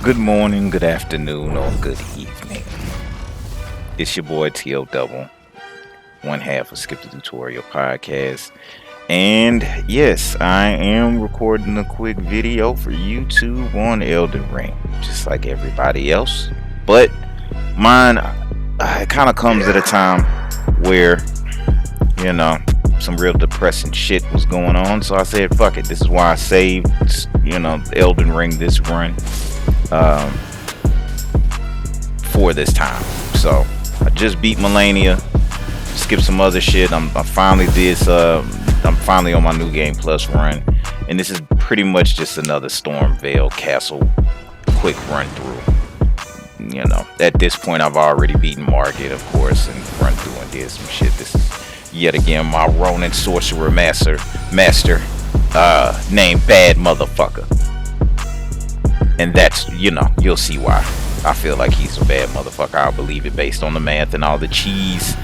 Good morning, good afternoon, or good evening. It's your boy T.O. Double, one half of Skip the Tutorial Podcast. And yes, I am recording a quick video for YouTube on Elden Ring, just like everybody else. But mine, it kind of comes at a time where, some real depressing shit was going on. So I said, fuck it. This is why I saved, Elden Ring this run. For this time. So I just beat Melania, skipped some other shit. I'm finally on my new game plus run, and this is pretty much just another Stormveil Castle quick run through. At this point I've already beaten Margit, of course, and run through and did some shit. This is yet again my Ronin sorcerer master named Bad Motherfucker. And that's, you'll see why I feel like he's a bad motherfucker. I'll believe it based on the math and all the cheese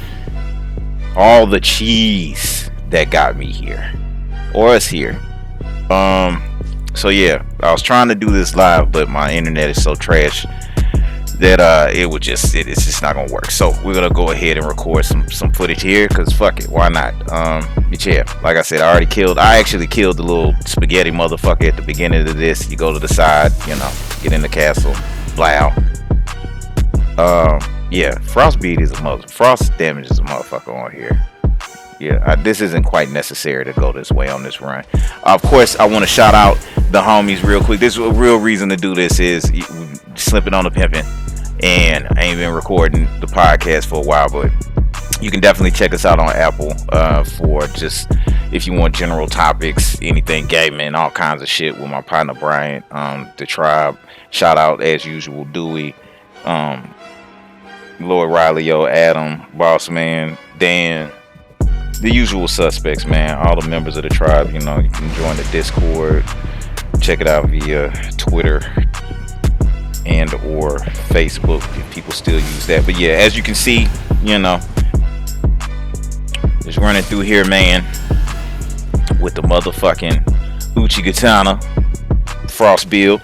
that got me here, or us here. So yeah, I was trying to do this live, but my internet is so trash that it's just not gonna work. So we're gonna go ahead and record some footage here, because fuck it, why not? But yeah, like I said, I actually killed the little spaghetti motherfucker at the beginning of this. You go to the side, get in the castle, blow. Yeah, frost damage is a motherfucker on here. Yeah, this isn't quite necessary to go this way on this run. Of course, I want to shout out the homies real quick. This is a real reason to do this is slipping on the pimping. And I ain't been recording the podcast for a while, but you can definitely check us out on Apple for just if you want general topics, anything gaming, all kinds of shit with my partner Brian, the tribe. Shout out as usual, Dewey, Lord Riley, Adam, Boss Man, Dan, the usual suspects, man. All the members of the tribe, you can join the Discord, check it out via Twitter and or Facebook if people still use that. But yeah, as you can see, just running through here, man, with the motherfucking Uchigatana Frost build.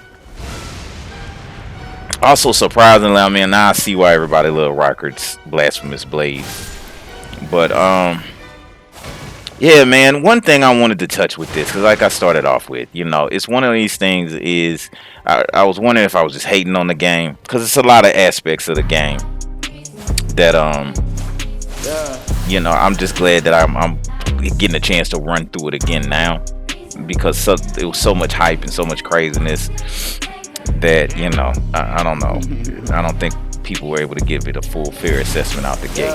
Also, surprisingly, now I see why everybody loved Rockard's Blasphemous Blade. But yeah, man, one thing I wanted to touch with this, because like I started off with, it's one of these things is, I was wondering if I was just hating on the game, because it's a lot of aspects of the game that, I'm just glad that I'm getting a chance to run through it again now, because it was so much hype and so much craziness that, I don't know. I don't think people were able to give it a full fair assessment out the gate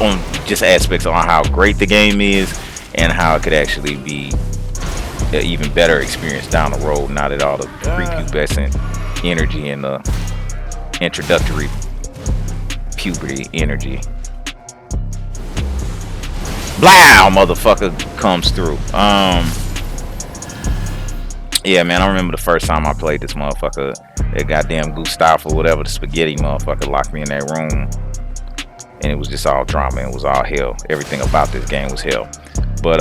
on just aspects on how great the game is and how it could actually be an even better experience down the road, now that all the prepubescent energy and the introductory puberty energy motherfucker comes through. Yeah, man, I remember the first time I played this motherfucker, that goddamn Gustav or whatever, the spaghetti motherfucker locked me in that room, and it was just all drama, and it was all hell. Everything about this game was hell. But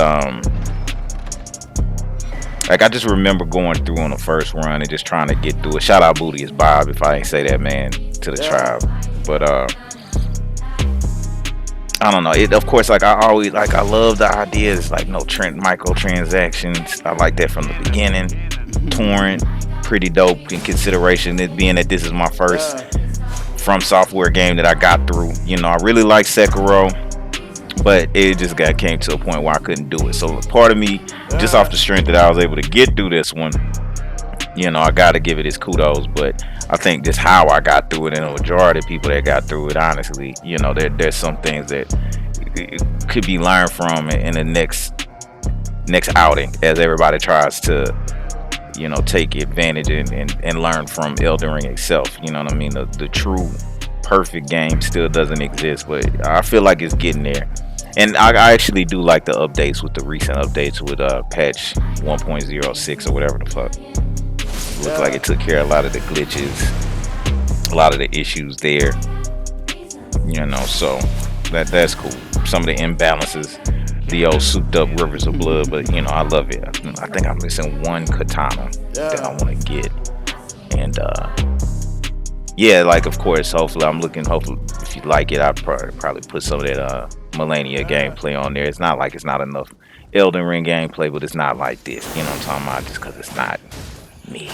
like, I just remember going through on the first run and just trying to get through it. Shout out Booty is Bob, if I ain't say that, man, to the tribe. But I don't know. It, of course, like I love the ideas, like no microtransactions. I like that from the beginning. Torrent, pretty dope in consideration, it being that this is my first From Software game that I got through. I really like Sekiro, but it just came to a point where I couldn't do it. So part of me, just off the strength that I was able to get through this one, I gotta give it its kudos. But I think just how I got through it, and the majority of people that got through it, honestly, there's some things that could be learned from in the next outing, as everybody tries to take advantage and learn from Elden Ring itself. You know what I mean? The true perfect game still doesn't exist, but I feel like it's getting there. And I actually do like the updates, with the recent updates with patch 1.06 or whatever the fuck. Looked like it took care of a lot of the glitches, a lot of the issues there. So that's cool. Some of the imbalances, the old souped up rivers of blood, but I love it. I think I'm missing one katana that I want to get, and yeah, like of course, hopefully I'm looking. Hopefully, if you like it, I'll probably put some of that Millennia gameplay on there. It's not like it's not enough Elden Ring gameplay, but it's not like this. You know what I'm talking about? Just because it's not me.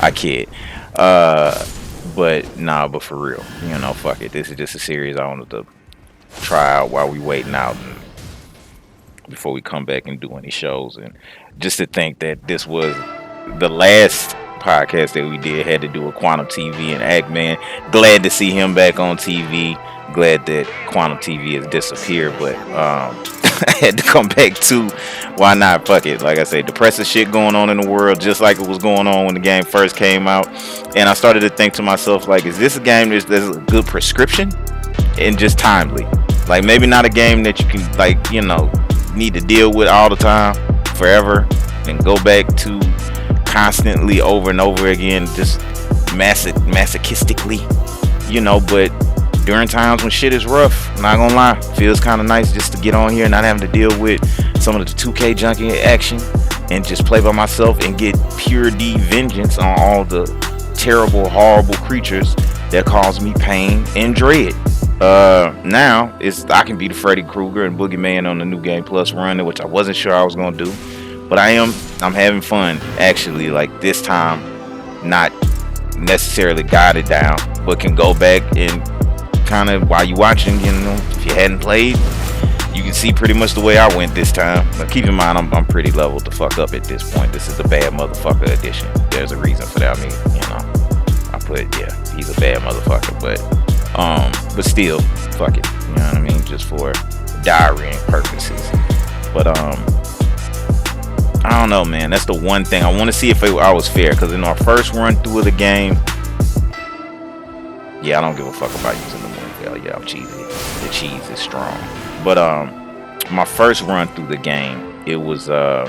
I kid. But nah, but for real, you know, fuck it. This is just a series I wanted to try out while we waiting out and before we come back and do any shows. And just to think that this was the last podcast that we did had to do with Quantum TV and Act Man. Glad to see him back on TV. Glad that Quantum TV has disappeared, but I had to come back to why not? Fuck it. Like I said, depressive shit going on in the world, just like it was going on when the game first came out. And I started to think to myself, like, is this a game that's a good prescription and just timely? Like, maybe not a game that you can, like, you know, need to deal with all the time, forever, and go back to constantly over and over again, just masochistically, you know. But during times when shit is rough, not gonna lie, feels kind of nice just to get on here and not having to deal with some of the 2K junkie action and just play by myself and get pure D vengeance on all the terrible, horrible creatures that cause me pain and dread. Now I can be the Freddy Krueger and Boogeyman on the New Game Plus run, which I wasn't sure I was gonna do, but I'm having fun actually. Like this time, not necessarily guided down, but can go back and kind of while you watching, you know, if you hadn't played, you can see pretty much the way I went this time. But keep in mind, I'm pretty leveled the fuck up at this point. This is the bad motherfucker edition. There's a reason for that. I mean, you know, I put, yeah, he's a bad motherfucker, but still, fuck it. You know what I mean? Just for diarying purposes. But I don't know, man. That's the one thing I want to see if I was fair, because in our first run through of the game, yeah, I don't give a fuck about using the Moonveil. Yeah, I'm cheesy. The cheese is strong. But my first run through the game, it was of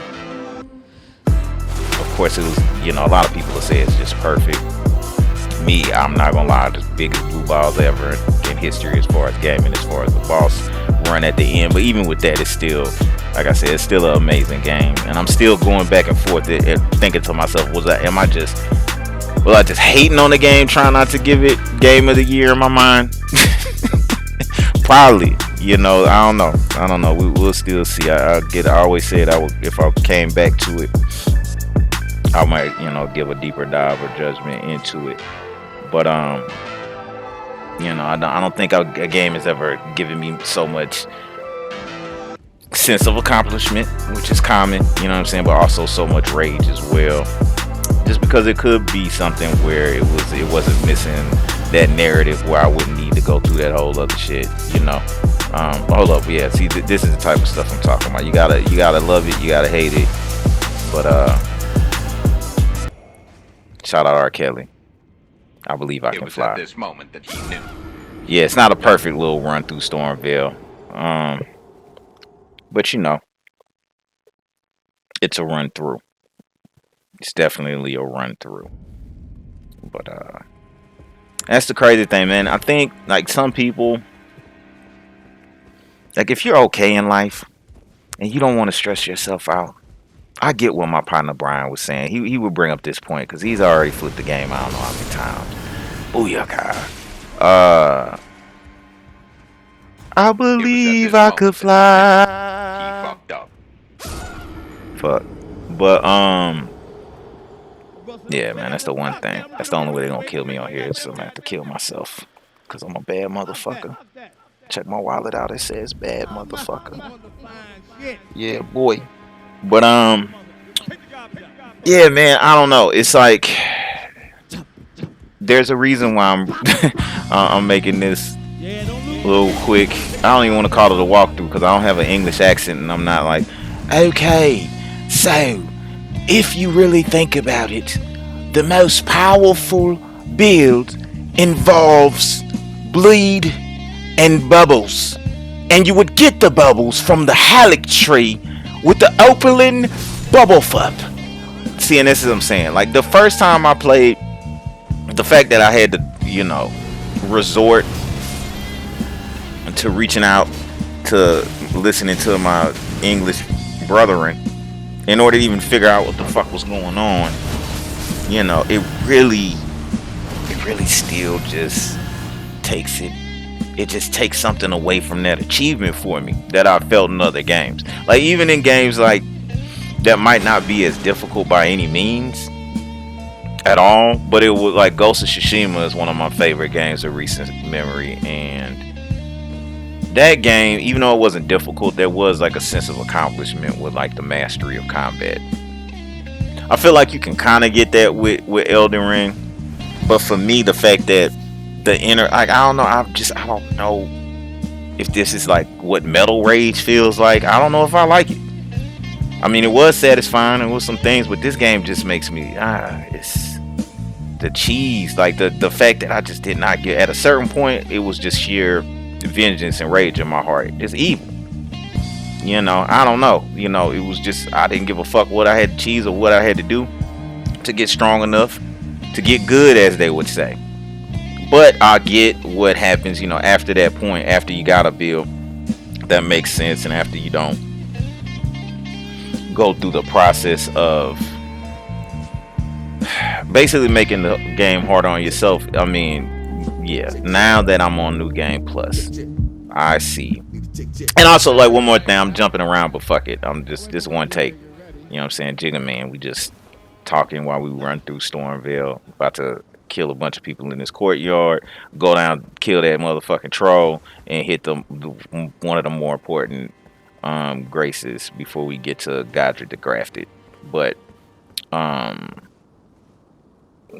course it was, you know, a lot of people will say it's just perfect. Me, I'm not gonna lie, the biggest blue balls ever in history as far as gaming, as far as the boss run at the end. But even with that, it's still, like I said, it's still an amazing game, and I'm still going back and forth and thinking to myself, was I just hating on the game, trying not to give it game of the year in my mind? Probably, you know, I don't know. We'll still see. I always said if I came back to it, I might, you know, give a deeper dive or judgment into it. But you know, I don't think a game has ever given me so much sense of accomplishment, which is common, you know what I'm saying, but also so much rage as well. Just because it could be something where it wasn't missing that narrative where I wouldn't need to go through that whole other shit, you know. Hold up, yeah. See, this is the type of stuff I'm talking about. You gotta love it, you gotta hate it. But shout out R. Kelly. I believe I can fly. At this moment that he knew. Yeah, it's not a perfect little run through Stormveil, but you know, it's a run through. It's definitely a run through. But that's the crazy thing, man. I think like some people, like if you're okay in life and you don't want to stress yourself out, I get what my partner Brian was saying. He would bring up this point because he's already flipped the game I don't know how many times. Booyaka. I believe I could fly. Fuck. But yeah, man, that's the one thing. That's the only way they're gonna kill me on here. So I'm gonna have to kill myself. Cause I'm a bad motherfucker. Check my wallet out, it says bad motherfucker. Yeah, boy. But yeah, man, I don't know. It's like there's a reason why I'm I'm making this little quick. I don't even want to call it a walkthrough because I don't have an English accent and I'm not like, okay, so if you really think about it, the most powerful build involves bleed and bubbles, and you would get the bubbles from the Halleck tree with the Opaline bubble fup. See, and this is what I'm saying. Like the first time I played, the fact that I had to, you know, resort to reaching out to listening to my English brethren in order to even figure out what the fuck was going on, you know, it really really still just takes it. It just takes something away from that achievement for me that I felt in other games. Like even in games like that might not be as difficult by any means at all, but it was like Ghost of Tsushima is one of my favorite games of recent memory, and that game, even though it wasn't difficult, there was like a sense of accomplishment with like the mastery of combat. I feel like you can kind of get that with Elden Ring, but for me, the fact that the inner, like I don't know, I don't know if this is like what Metal Rage feels like. I don't know if I like it. I mean, it was satisfying and with some things, but this game just makes me it's the cheese, like the fact that I just did not get at a certain point. It was just sheer vengeance and rage in my heart. It's evil. You know, I don't know. You know, it was just I didn't give a fuck what I had to cheese or what I had to do to get strong enough to get good, as they would say. But I get what happens, you know, after that point, after you got a build that makes sense, and after you don't go through the process of basically making the game harder on yourself. I mean, yeah, now that I'm on New Game Plus, I see. And also, like, one more thing, I'm jumping around, but fuck it, I'm just this one take. You know what I'm saying? Jigga Man, we just talking while we run through Stormveil, about to kill a bunch of people in this courtyard, go down, kill that motherfucking troll, and hit one of the more important graces before we get to Godrick the Grafted. But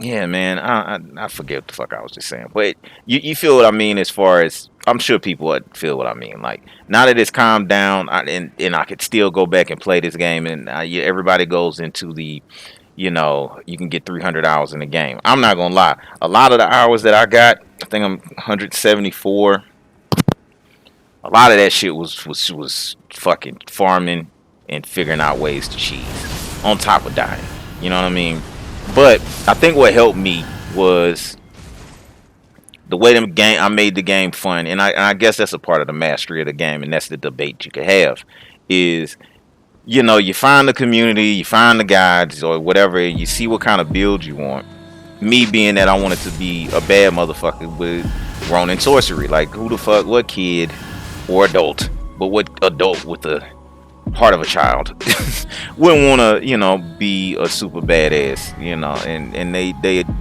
yeah, man, I forget what the fuck I was just saying, but you feel what I mean. As far as I'm sure people would feel what I mean. Like now that it's calmed down, and I could still go back and play this game, and everybody goes into the, you know, you can get 300 hours in the game. I'm not gonna lie, a lot of the hours that I got, I think I'm 174. A lot of that shit was fucking farming and figuring out ways to cheese on top of dying. You know what I mean? But I think what helped me was the way I made the game fun, and I guess that's a part of the mastery of the game, and that's the debate you could have. Is, you know, you find the community, you find the guides or whatever, and you see what kind of build you want. Me being that I wanted to be a bad motherfucker with Ronin sorcery, like who the fuck, what kid or adult, but what adult with the heart of a child wouldn't want to, you know, be a super badass, you know, and they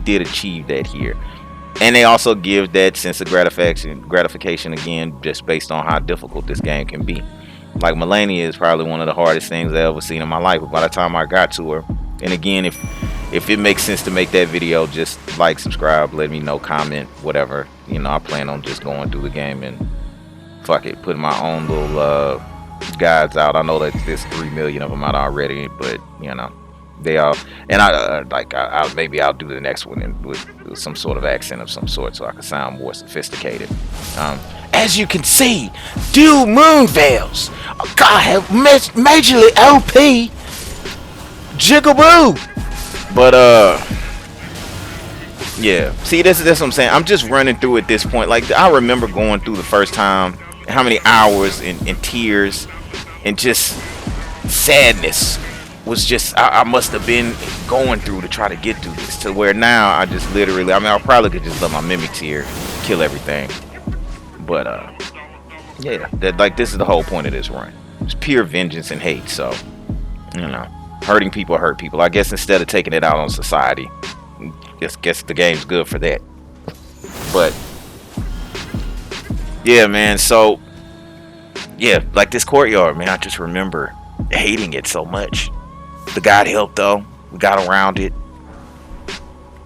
did achieve that here. And they also give that sense of gratification again, just based on how difficult this game can be. Like Melania is probably one of the hardest things I've ever seen in my life, but by the time I got to her, and again, if it makes sense to make that video, just like, subscribe, let me know, comment, whatever. You know, I plan on just going through the game and fuck it, putting my own little guides out. I know that there's 3 million of them out already, but you know, they all, and I maybe I'll do the next one with some sort of accent of some sort, so I can sound more sophisticated. As you can see, dual moon veils. God have majorly OP jigaboo. But yeah, see, that's what I'm saying. I'm just running through at this point. Like, I remember going through the first time, how many hours and tears and just sadness was just I must have been going through to try to get through this, to where now I just literally, I mean, I probably could just let my mimic tear kill everything. But yeah, that, like, this is the whole point of this run. It's pure vengeance and hate. So, you know, hurting people hurt people. I guess instead of taking it out on society, guess the game's good for that. But yeah, man, so yeah, like this courtyard, man, I just remember hating it so much. The God helped though, we got around it.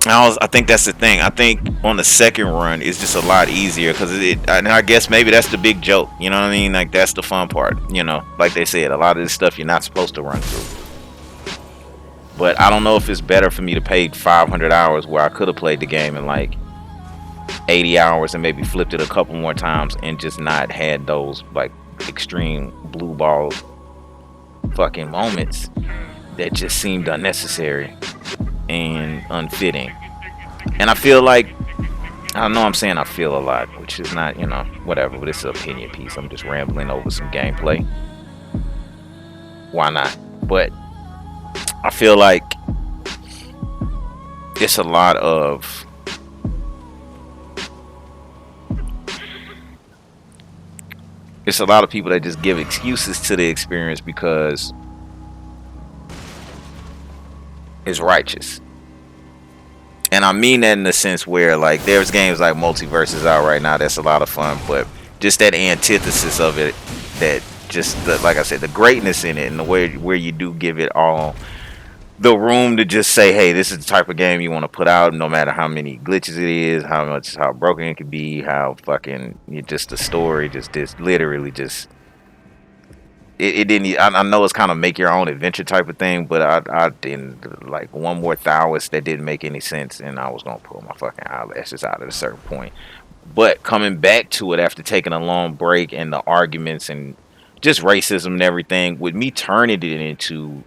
I think that's the thing. I think on the second run it's just a lot easier, because and I guess maybe that's the big joke, you know what I mean? Like, that's the fun part, you know, like they said, a lot of this stuff you're not supposed to run through. But I don't know if it's better for me to pay 500 hours where I could have played the game in like 80 hours and maybe flipped it a couple more times and just not had those like extreme blue ball fucking moments that just seemed unnecessary and unfitting. And I feel like, I know I'm saying I feel a lot, which is not, you know, whatever, but it's an opinion piece. I'm just rambling over some gameplay. Why not? But I feel like it's a lot of it's a lot of people that just give excuses to the experience because it's righteous. And I mean that in the sense where, like, there's games like Multiverses out right now that's a lot of fun, but just that antithesis of it, that just the, like I said, the greatness in it, and the way where you do give it all the room to just say, hey, this is the type of game you want to put out, no matter how many glitches it is, how broken it could be, how fucking just the story just literally just it didn't. I know it's kind of make your own adventure type of thing, but I didn't like one more Thowist that didn't make any sense, and I was gonna pull my fucking eyelashes out at a certain point. But coming back to it after taking a long break and the arguments and just racism and everything, with me turning it into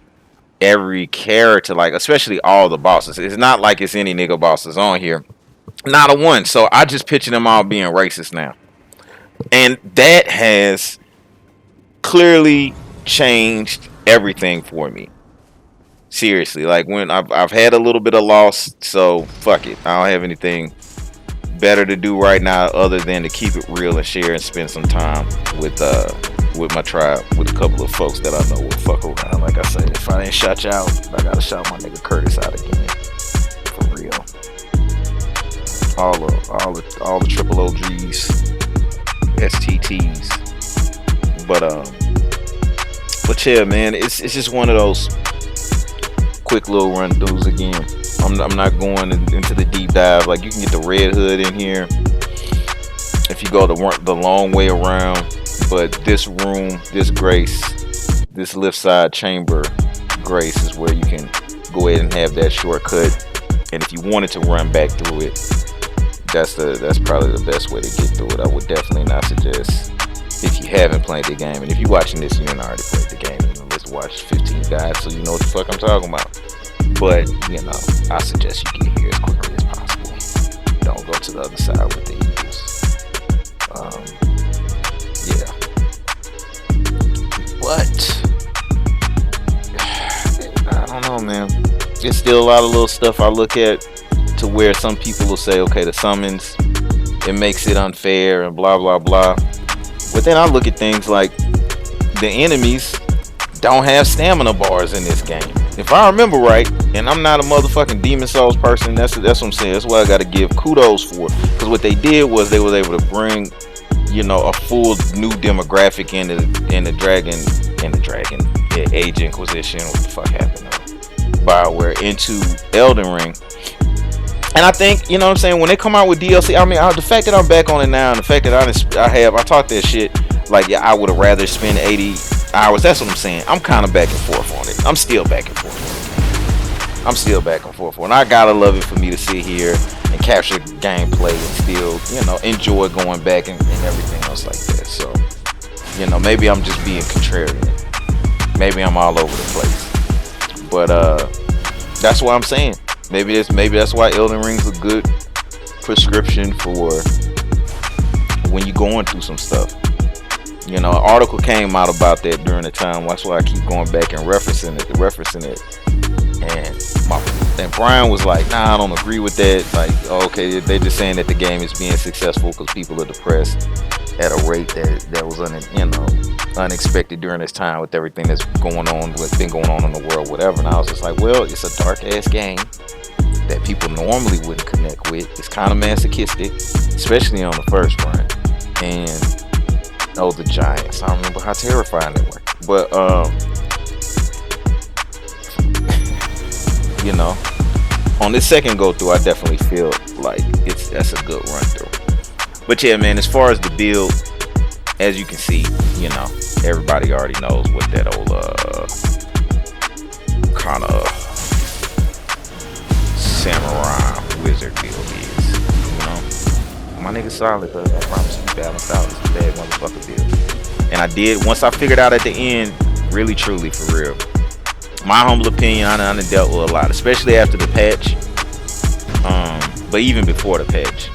every character, like especially all the bosses, it's not like it's any nigga bosses on here, not a one. So I just picture them all being racist now, and that has clearly changed everything for me. Seriously, like when I've had a little bit of loss, so fuck it. I don't have anything better to do right now other than to keep it real and share and spend some time with my tribe, with a couple of folks that I know will fuck around. Like I said, if I ain't shot you out, I gotta shout my nigga Curtis out again. For real. All the triple OGs, STTs. But yeah, man, it's just one of those quick little run throughs again. I'm not going into the deep dive. Like, you can get the Red Hood in here if you go the long way around. But this room, this Grace, this lift side chamber Grace is where you can go ahead and have that shortcut. And if you wanted to run back through it, that's probably the best way to get through it. I would definitely not suggest, if you haven't played the game, and if you're watching this and you've already played the game, let's watch 15 guys so you know what the fuck I'm talking about. But, I suggest you get here as quickly as possible. Don't go to the other side with the Eagles. Yeah. But, I don't know, man. There's still a lot of little stuff I look at to where some people will say, okay, the summons, it makes it unfair and blah, blah, blah. But then I look at things like the enemies don't have stamina bars in this game. If I remember right, and I'm not a motherfucking Demon Souls person, that's what I'm saying. That's what I got to give kudos for. Because what they did was they was able to bring, a full new demographic in the Age Inquisition. What the fuck happened now? BioWare into Elden Ring. And I think, what I'm saying, when they come out with DLC, I mean, the fact that I'm back on it now, and the fact that I talked that shit, like, yeah, I would have rather spend 80 hours. That's what I'm saying. I'm kind of back and forth on it. I'm still back and forth on it. And I gotta love it for me to sit here and capture gameplay and still, enjoy going back and everything else like that. So, maybe I'm just being contrarian. Maybe I'm all over the place. But that's what I'm saying. Maybe that's why Elden Ring's a good prescription for when you're going through some stuff. An article came out about that during the time. That's why I keep going back and referencing it. And Brian was like, nah, I don't agree with that. Like, okay, they're just saying that the game is being successful because people are depressed at a rate that was unexpected during this time with everything that's going on, what's been going on in the world, whatever. And I was just like, well, it's a dark ass game that people normally wouldn't connect with. It's kind of masochistic, especially on the first run. And the Giants, I don't remember how terrifying they were. But on this second go through, I definitely feel like that's a good run through. But yeah, man, as far as the build, as you can see, everybody already knows what that old kind of samurai wizard build is. My nigga solid, but I promise you, balanced out. It's a bad motherfucker build. And I did, once I figured out at the end, really truly for real, my humble opinion, I done dealt with a lot, especially after the patch, but even before the patch.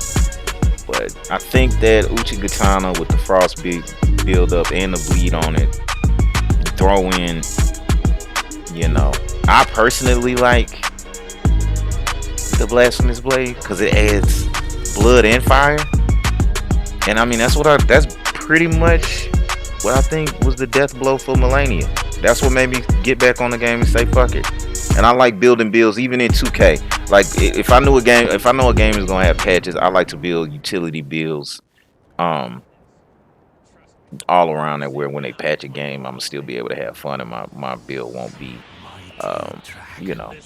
But I think that Uchigatana with the frost build up and the bleed on it, throw in, I personally like the blasphemous blade because it adds blood and fire. And I mean, that's pretty much what I think was the death blow for Millennia. That's what made me get back on the game and say fuck it. And I like building builds even in 2K. Like if I know a game is gonna have patches, I like to build utility builds, all around that where when they patch a game, I'm gonna still be able to have fun and my build won't be,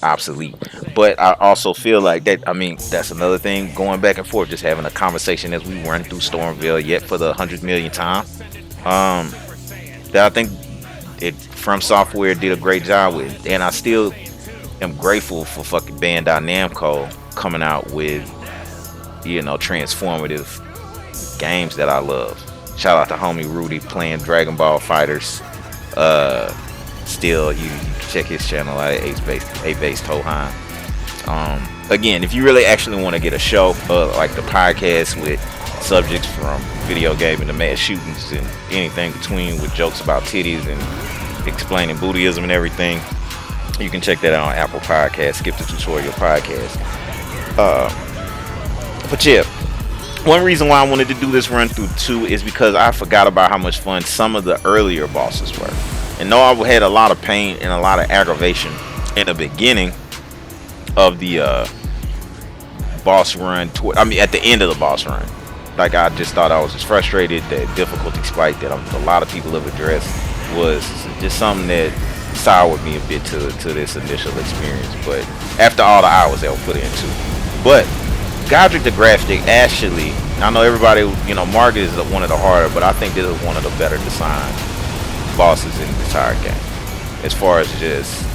obsolete. But I also feel like that. I mean, that's another thing. Going back and forth, just having a conversation as we run through Stormveil yet for the 100 millionth time. That I think From Software did a great job with, and I still am grateful for fucking Bandai Namco coming out with, transformative games that I love. Shout out to homie Rudy playing Dragon Ball Fighters. Still, you can check his channel out at A-Base Tohan. Again, if you really actually want to get a show, like the podcast with subjects from video gaming to mass shootings and anything between, with jokes about titties and explaining Buddhism and everything, you can check that out on Apple Podcasts. Skip the Tutorial Podcast. But yeah, one reason why I wanted to do this run through 2 is because I forgot about how much fun some of the earlier bosses were. And though I had a lot of pain and a lot of aggravation in the beginning of the boss run, at the end of the boss run, like I just thought I was just frustrated. That difficulty spike that a lot of people have addressed was just something that soured me a bit to this initial experience. But after all the hours that were put into, but Godrick the Graphic, actually, I know everybody, Market is one of the harder, but I think this is one of the better designed bosses in the entire game. As far as just,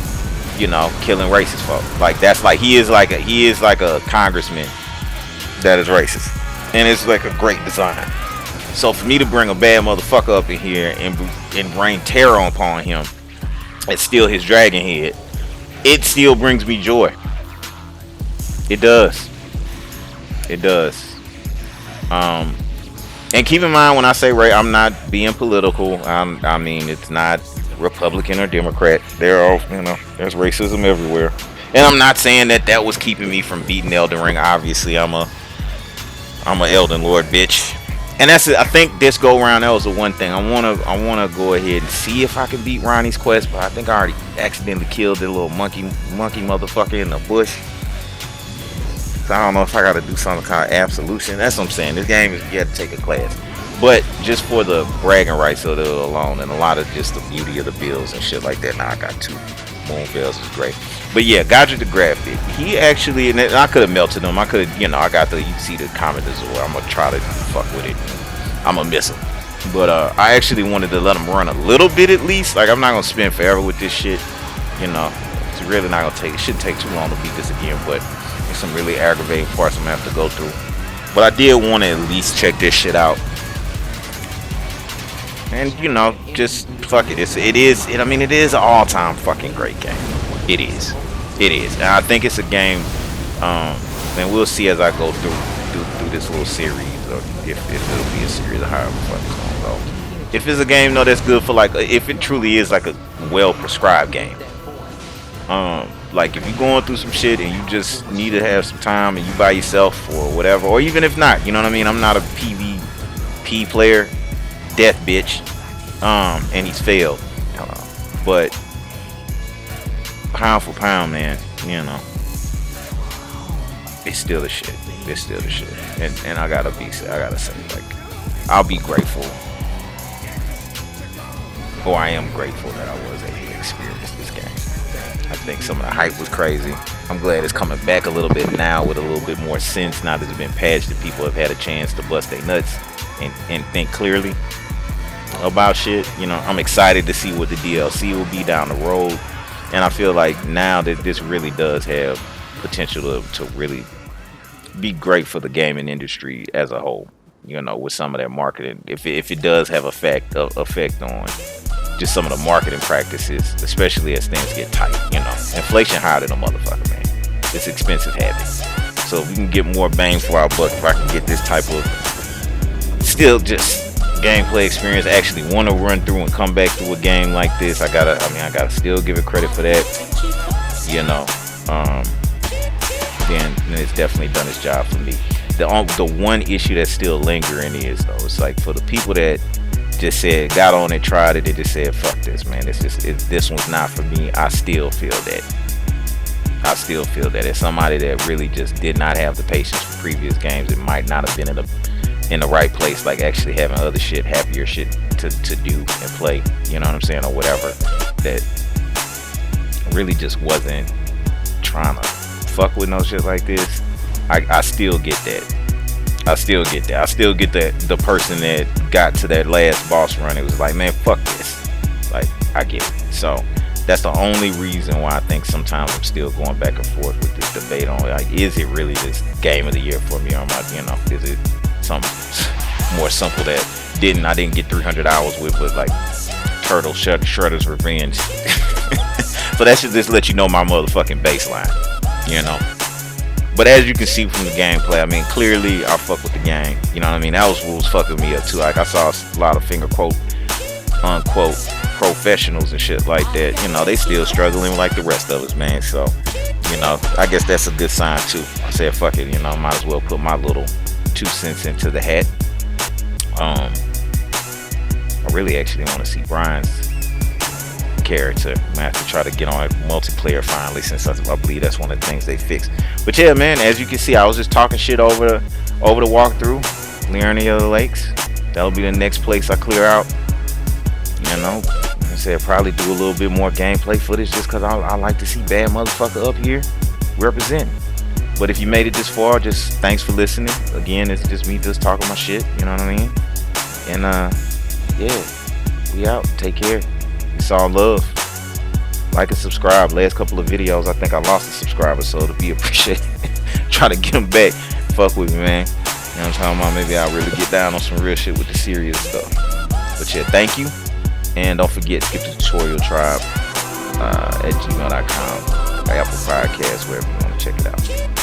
killing racist folk. Like that's like he is like a congressman that is racist. And it's like a great design. So for me to bring a bad motherfucker up in here and rain terror upon him and steal his dragon head, it still brings me joy. It does. It does. And keep in mind when I say I'm not being political. I mean, it's not Republican or Democrat. There's racism everywhere. And I'm not saying that was keeping me from beating Elden Ring. Obviously, I'm a Elden Lord bitch. And that's it. I think this go around, that was the one thing. I wanna go ahead and see if I can beat Ronnie's quest, but I think I already accidentally killed the little monkey motherfucker in the bush. So I don't know if I gotta do some kind of absolution. That's what I'm saying. This game is, you have to take a class. But just for the bragging rights of it alone, and a lot of just the beauty of the builds and shit like that. Now I got 2 Moonveils, is great. But yeah, Godrick the Graphic, he actually, and I could have melted him. I could have, I got you see the comment as well. I'm gonna try to fuck with it. I'm gonna miss him. But I actually wanted to let him run a little bit at least. Like, I'm not gonna spend forever with this shit. It's really not gonna it shouldn't take too long to beat this again, but there's some really aggravating parts I'm gonna have to go through. But I did want to at least check this shit out. And just fuck it. It is an all-time fucking great game. It is. And I think it's a game, and we'll see as I go through this little series, or if it'll be a series or however the fuck it's gonna go. If it's a game though that's good for if it truly is like a well-prescribed game. Like if you're going through some shit and you just need to have some time and you by yourself or whatever, or even if not, you know what I mean? I'm not a PvP player, death bitch, and he's failed, but pound for pound, man, it's still the shit. And I gotta say, like, I'll be grateful, or I am grateful that I was able to experience this game. I think some of the hype was crazy. I'm glad it's coming back a little bit now with a little bit more sense now that it's been patched and people have had a chance to bust their nuts and think clearly about shit. I'm excited to see what the DLC will be down the road. And I feel like now that this really does have potential to really be great for the gaming industry as a whole, with some of that marketing. If it does have effect on just some of the marketing practices, especially as things get tight. Inflation higher than a motherfucker, man. It's expensive habit. So if we can get more bang for our buck, if I can get this type of still just gameplay experience, actually want to run through and come back to a game like this, I gotta still give it credit for that. Then it's definitely done its job for me. The one issue that's still lingering is though, it's like for the people that just said, got on it, tried it, and just said, fuck this, man. This one's not for me. I still feel that. As somebody that really just did not have the patience for previous games, it might not have been in the right place, like actually having other shit, happier shit to do and play, you know what I'm saying, or whatever, that really just wasn't trying to fuck with no shit like this. I still get that. I still get that the person that got to that last boss run, it was like, man, fuck this. Like, I get it. So that's the only reason why I think sometimes I'm still going back and forth with this debate on, like, is it really this game of the year for me, or am I, you know, is it something more simple that I didn't get 300 hours with, but like Turtle Shredder's Revenge. So that should just let you know my motherfucking baseline, you know. But as you can see from the gameplay, I mean, clearly I fuck with the game, you know what I mean. That was what was fucking me up too. Like, I saw a lot of finger quote unquote professionals and shit like that, you know, they still struggling like the rest of us, man. So, you know, I guess that's a good sign too. I said, fuck it, you know, might as well put my little 2 cents into the hat. I really actually want to see Brian's character. I'm gonna have to try to get on multiplayer finally, since I believe that's one of the things they fixed. But yeah, man, as you can see, I was just talking shit over the walkthrough. Liurnia of the Lakes, that'll be the next place I clear out. You know, like I said, probably do a little bit more gameplay footage, just because I like to see bad motherfucker up here representing. But if you made it this far, just thanks for listening. Again, it's just me just talking my shit, you know what I mean? And yeah, we out. Take care. It's all love. Like and subscribe. Last couple of videos, I think I lost a subscriber, so it'll be appreciated. Try to get them back. Fuck with me, man. You know what I'm talking about? Maybe I'll really get down on some real shit with the serious stuff. But yeah, thank you. And don't forget, skip the tutorial tribe at gmail.com, Apple Podcasts, wherever you want to check it out.